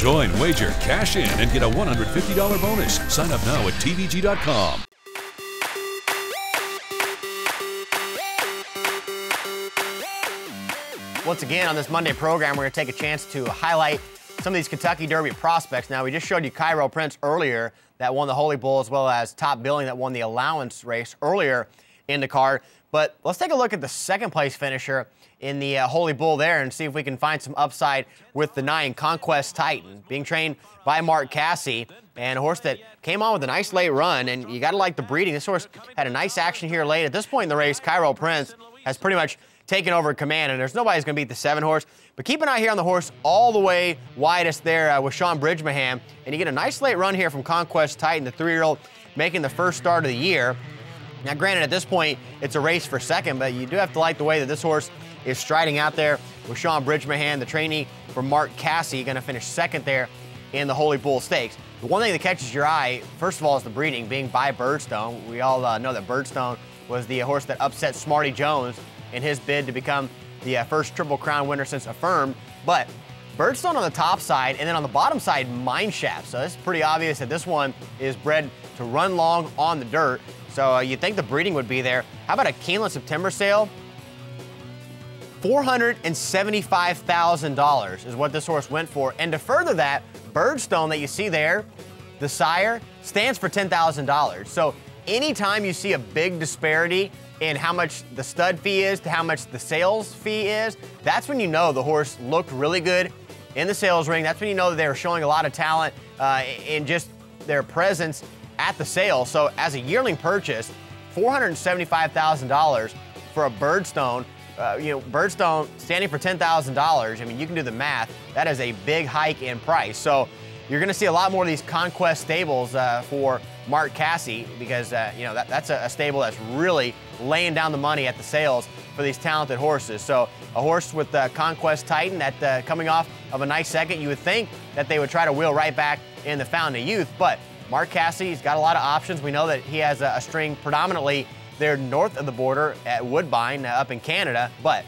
Join, wager, cash in, and get a $150 bonus. Sign up now at tvg.com. Once again, on this Monday program, we're going to take a chance to highlight some of these Kentucky Derby prospects. Now, we just showed you Cairo Prince earlier that won the Holy Bull, as well as Top Billing that won the allowance race earlier in the card. But let's take a look at the second place finisher in the Holy Bull there and see if we can find some upside with the 9 Conquest Titan, being trained by Mark Cassie, and a horse that came on with a nice late run, and you got to like the breeding. This horse had a nice action here late. At this point in the race, Cairo Prince has pretty much taken over command, and there's nobody who's going to beat the 7 horse. But keep an eye here on the horse all the way widest there with Sean Bridgmahan, and you get a nice late run here from Conquest Titan, the 3-year-old making the first start of the year. Now, granted, at this point, it's a race for second, but you do have to like the way that this horse is striding out there with Sean Bridgmahan, the trainee for Mark Cassie, going to finish second there in the Holy Bull Stakes. The one thing that catches your eye, first of all, is the breeding, being by Birdstone. We all know that Birdstone was the horse that upset Smarty Jones in his bid to become the first Triple Crown winner since Affirmed. But Birdstone on the top side, and then on the bottom side, Mineshaft. So it's pretty obvious that this one is bred to run long on the dirt. So you'd think the breeding would be there. How about a Keeneland September sale? $475,000 is what this horse went for. And to further that, Birdstone that you see there, the sire, stands for $10,000. So anytime you see a big disparity in how much the stud fee is to how much the sales fee is, that's when you know the horse looked really good in the sales ring. That's when you know that they were showing a lot of talent in just their presence at the sale. So as a yearling purchase, $475,000 for a Birdstone. Birdstone standing for $10,000. I mean, you can do the math. That is a big hike in price. So you're going to see a lot more of these Conquest stables for Mark Cassie, because that's a stable that's really laying down the money at the sales for these talented horses. So a horse with the Conquest Titan that coming off of a nice second, you would think that they would try to wheel right back in the Fountain of Youth, but Mark Cassie's got a lot of options. We know that he has a string predominantly there north of the border at Woodbine up in Canada, but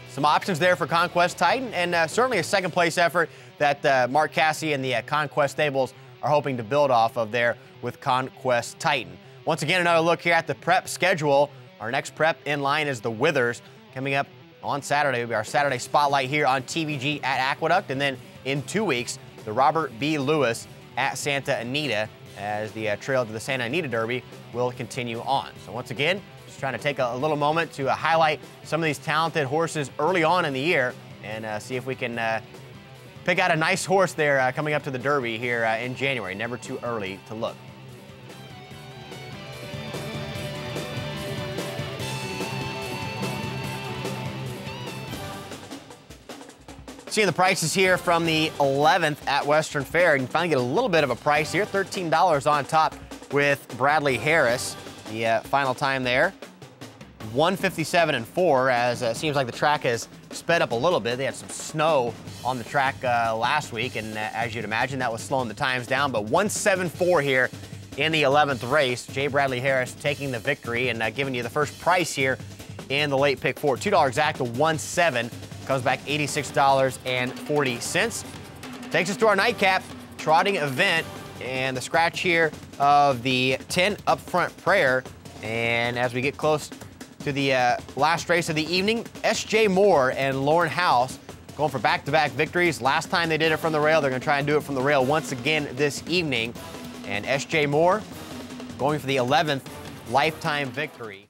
some options there for Conquest Titan, and certainly a second place effort that Mark Cassie and the Conquest stables are hoping to build off of there with Conquest Titan. Once again, another look here at the prep schedule. Our next prep in line is the Withers. Coming up on Saturday will be our Saturday spotlight here on TVG at Aqueduct, and then in 2 weeks, the Robert B. Lewis at Santa Anita, as the trail to the Santa Anita Derby will continue on. So once again, just trying to take a little moment to highlight some of these talented horses early on in the year and see if we can pick out a nice horse there coming up to the Derby here in January. Never too early to look. Seeing the prices here from the 11th at Western Fair. You can finally get a little bit of a price here. $13 on top with Bradley Harris. The final time there, 157.4, as it seems like the track has sped up a little bit. They had some snow on the track last week, and as you'd imagine, that was slowing the times down. But 174 here in the 11th race. J. Bradley Harris taking the victory and giving you the first price here in the late pick four. $2 exact to 1.7. Comes back $86.40. Takes us to our nightcap trotting event, and the scratch here of the 10 Upfront Prayer. And as we get close to the last race of the evening, S.J. Moore and Lauren House going for back-to-back victories. Last time they did it from the rail, they're going to try and do it from the rail once again this evening. And S.J. Moore going for the 11th lifetime victory.